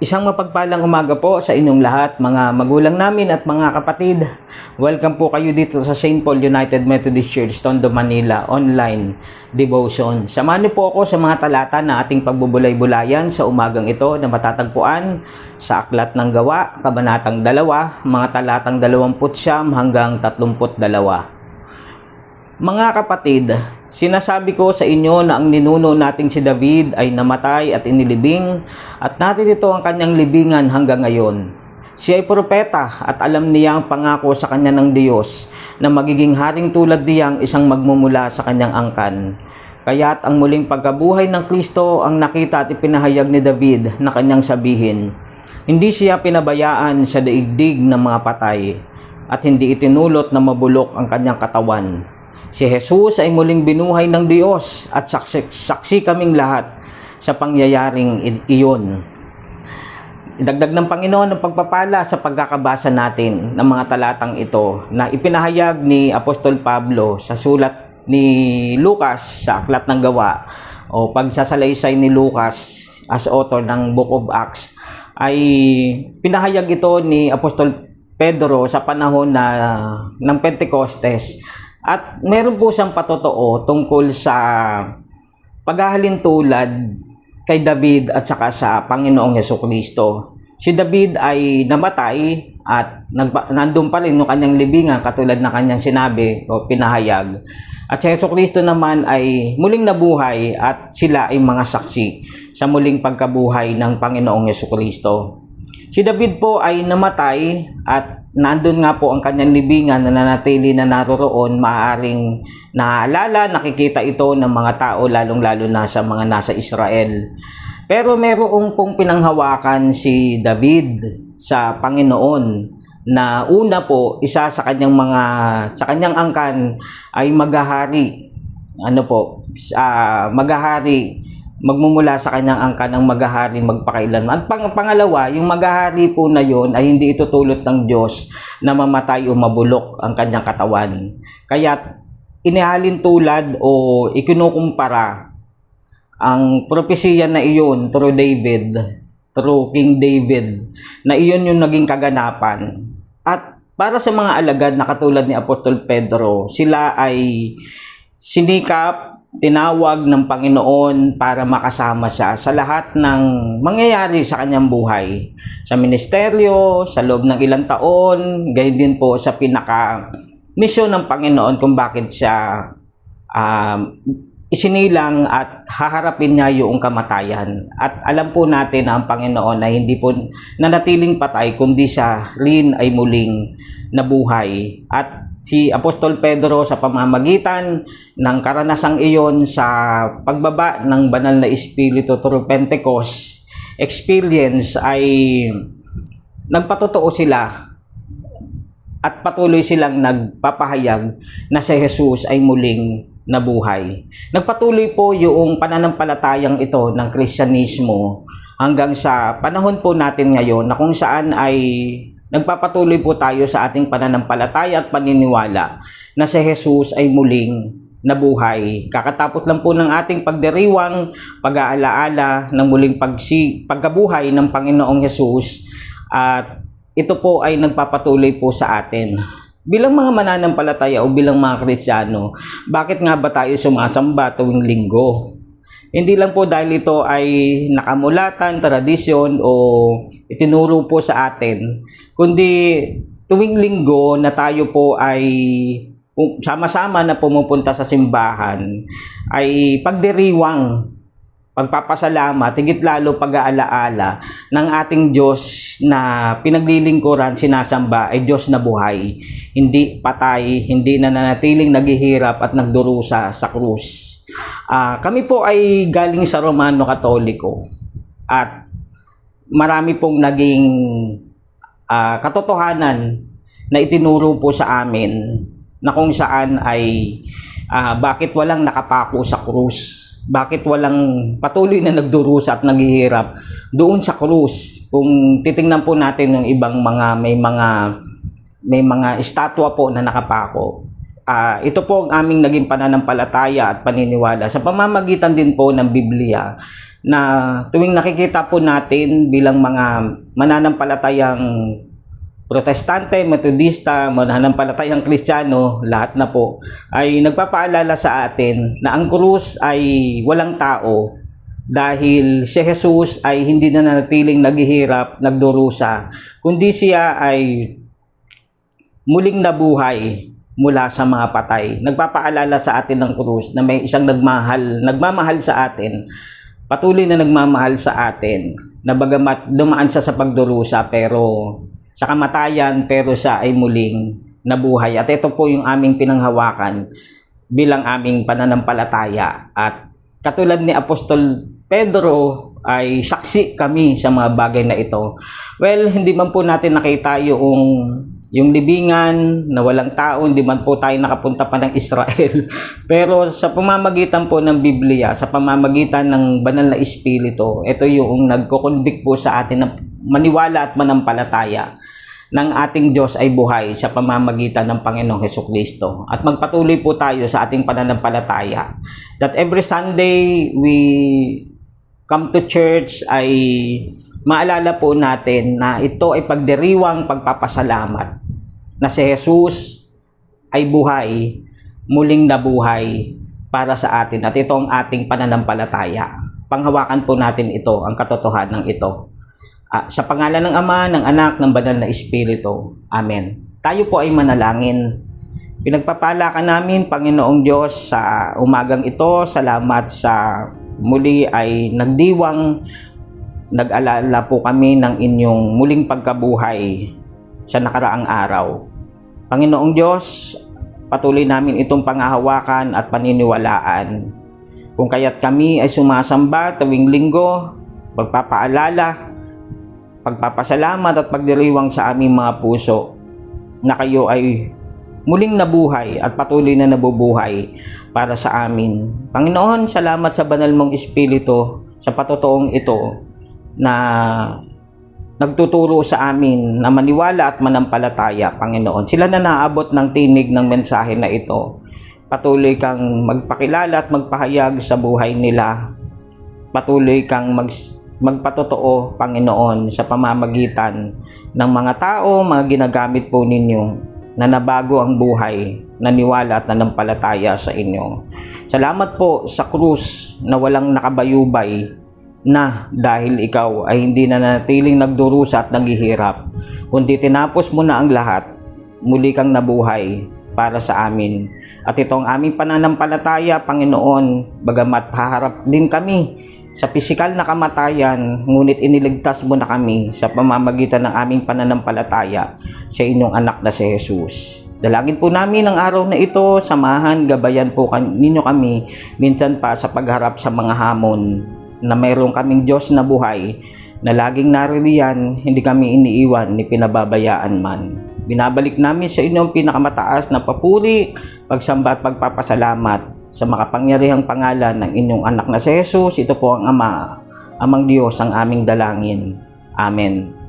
Isang mapagpalang umaga po sa inyong lahat, mga magulang namin at mga kapatid. Welcome po kayo dito sa St. Paul United Methodist Church, Tondo, Manila, online devotion. Samahan niyo po ako sa mga talata na ating pagbubulay-bulayan sa umagang ito na matatagpuan sa Aklat ng Gawa, Kabanatang 2, mga talatang 29 hanggang 32. Mga kapatid, sinasabi ko sa inyo na ang ninuno nating si David ay namatay at inilibing at naririto ang kanyang libingan hanggang ngayon. Siya ay propeta at alam niya ang pangako sa kanya ng Diyos na magiging haring tulad niyang isang magmumula sa kanyang angkan. Kaya't ang muling pagkabuhay ng Kristo ang nakita at ipinahayag ni David na kanyang sabihin. Hindi siya pinabayaan sa daigdig ng mga patay at hindi itinulot na mabulok ang kanyang katawan. Si Jesus ay muling binuhay ng Diyos at saksi kaming lahat sa pangyayaring iyon. Idagdag ng Panginoon ang pagpapala sa pagkakabasa natin ng mga talatang ito na ipinahayag ni Apostol Pablo sa sulat ni Lucas sa Aklat ng Gawa o pagsasalaysay ni Lucas as author ng Book of Acts ay pinahayag ito ni Apostol Pedro sa panahon ng Pentecostes. At meron po siyang patotoo tungkol sa paghahalin tulad kay David at saka sa Panginoong Hesukristo. Si David ay namatay at nandun pa rin yung kanyang libingan katulad na kanyang sinabi o pinahayag. At si Hesukristo naman ay muling nabuhay at sila ay mga saksi sa muling pagkabuhay ng Panginoong Hesukristo. Si David po ay namatay at nandun nga po ang kanyang libingan na nanatili na naroroon, maaaring naaalala, nakikita ito ng mga tao lalong-lalo na sa mga nasa Israel. Pero meron pong pinanghawakan si David sa Panginoon na una po, isa sa kanyang angkan ay maghahari. Maghahari, magmumula sa kanyang angkan ng maghahari magpakailanman. At pangalawa, yung maghahari po na yon ay hindi ito tulot ng Diyos na mamatay o mabulok ang kanyang katawan. Kaya inihalin tulad o ikinukumpara ang propesiya na iyon through King David, na iyon yung naging kaganapan. At para sa mga alagad na katulad ni Apostol Pedro, sila ay sinikap, tinawag ng Panginoon para makasama siya sa lahat ng mangyayari sa kanyang buhay. Sa ministeryo, sa loob ng ilang taon, gayon din po sa pinaka-misyon ng Panginoon kung bakit siya isinilang at haharapin niya yung kamatayan. At alam po natin na ang Panginoon ay hindi po nanatiling patay, kundi siya rin ay muling nabuhay. At si Apostol Pedro sa pamamagitan ng karanasang iyon sa pagbaba ng banal na Espiritu through Pentecost experience ay nagpatotoo sila at patuloy silang nagpapahayag na si Jesus ay muling nabuhay. Nagpatuloy po yung pananampalatayang ito ng Kristyanismo hanggang sa panahon po natin ngayon na kung saan ay nagpapatuloy po tayo sa ating pananampalataya at paniniwala na si Jesus ay muling nabuhay. Kakatapos lang po ng ating pagdiriwang, pag-aalaala ng muling pagkabuhay ng Panginoong Jesus, at ito po ay nagpapatuloy po sa atin. Bilang mga mananampalataya o bilang mga Kristiyano, bakit nga ba tayo sumasamba tuwing linggo? Hindi lang po dahil ito ay nakamulatan, tradisyon o itinuro po sa atin, kundi tuwing linggo na tayo po ay sama-sama na pumupunta sa simbahan ay pagdiriwang, pagpapasalamat, higit lalo pag-aalaala ng ating Diyos na pinaglilingkuran, sinasamba ay Diyos na buhay, hindi patay, hindi na nanatiling naghihirap at nagdurusa sa krus. Kami po ay galing sa Romano Katoliko at marami pong naging katotohanan na itinuro po sa amin na kung saan ay bakit walang nakapako sa krus, bakit walang patuloy na nagdurusa at naghihirap doon sa krus. Kung titingnan po natin yung ibang may mga estatwa po na nakapako. Ito po ang aming naging pananampalataya at paniniwala sa pamamagitan din po ng Biblia na tuwing nakikita po natin bilang mga mananampalatayang Protestante, Metodista, mananampalatayang Kristiyano, lahat na po, ay nagpapaalala sa atin na ang krus ay walang tao dahil si Jesus ay hindi na nanatiling naghihirap, nagdurusa, kundi siya ay muling nabuhay mula sa mga patay. Nagpapaalala sa atin ng krus na may isang nagmamahal sa atin, patuloy na nagmamahal sa atin, na bagamat dumaan siya sa pagdurusa sa kamatayan, pero siya ay muling nabuhay. At ito po yung aming pinanghawakan bilang aming pananampalataya. At katulad ni Apostol Pedro, ay saksi kami sa mga bagay na ito. Well, hindi man po natin nakita yung libingan na walang tao, hindi man po tayo nakapunta pa ng Israel. Pero sa pamamagitan po ng Biblia, sa pamamagitan ng banal na Espiritu, ito yung nagko-convict po sa atin na maniwala at manampalataya ng ating Diyos ay buhay sa pamamagitan ng Panginoong Hesukristo. At magpatuloy po tayo sa ating pananampalataya. That every Sunday we come to church ay maalala po natin na ito ay pagdiriwang pagpapasalamat na si Jesus ay buhay, muling nabuhay para sa atin. At ito ang ating pananampalataya. Panghawakan po natin ito, ang katotohanan ng ito. Sa pangalan ng Ama, ng Anak, ng Banal na Espiritu. Amen. Tayo po ay manalangin. Pinagpapala ka namin, Panginoong Diyos, sa umagang ito. Salamat sa muli ay nag-alala po kami ng inyong muling pagkabuhay sa nakaraang araw. Panginoong Diyos, patuloy namin itong panghahawakan at paniniwalaan. Kung kaya't kami ay sumasamba tuwing linggo, pagpapaalala, pagpapasalamat at pagdiriwang sa aming mga puso na kayo ay muling nabuhay at patuloy na nabubuhay para sa amin. Panginoon, salamat sa banal mong Espiritu sa patotoong ito na nagtuturo sa amin na maniwala at manampalataya, Panginoon. Sila na naabot ng tinig ng mensahe na ito. Patuloy kang magpakilala at magpahayag sa buhay nila. Patuloy kang magpatotoo, Panginoon, sa pamamagitan ng mga tao, mga ginagamit po ninyo na nabago ang buhay, naniwala at nanampalataya sa inyo. Salamat po sa krus na walang nakabayubay na dahil ikaw ay hindi na nanatiling nagdurusa at naghihirap, kundi tinapos mo na ang lahat, muli kang nabuhay para sa amin. At itong aming pananampalataya, Panginoon, bagamat haharap din kami sa pisikal na kamatayan, ngunit iniligtas mo na kami sa pamamagitan ng aming pananampalataya sa inyong anak na si Jesus. Dalangin po namin ang araw na ito, samahan, gabayan po ninyo kami minsan pa sa pagharap sa mga hamon na mayroon kaming Diyos na buhay na laging naririyan, hindi kami iniiwan ni pinababayaan man. Binabalik namin sa inyong pinakamataas na papuri, pagsamba at pagpapasalamat sa makapangyarihang pangalan ng inyong anak na si Jesus. Ito po ang Amang Diyos, ang aming dalangin. Amen.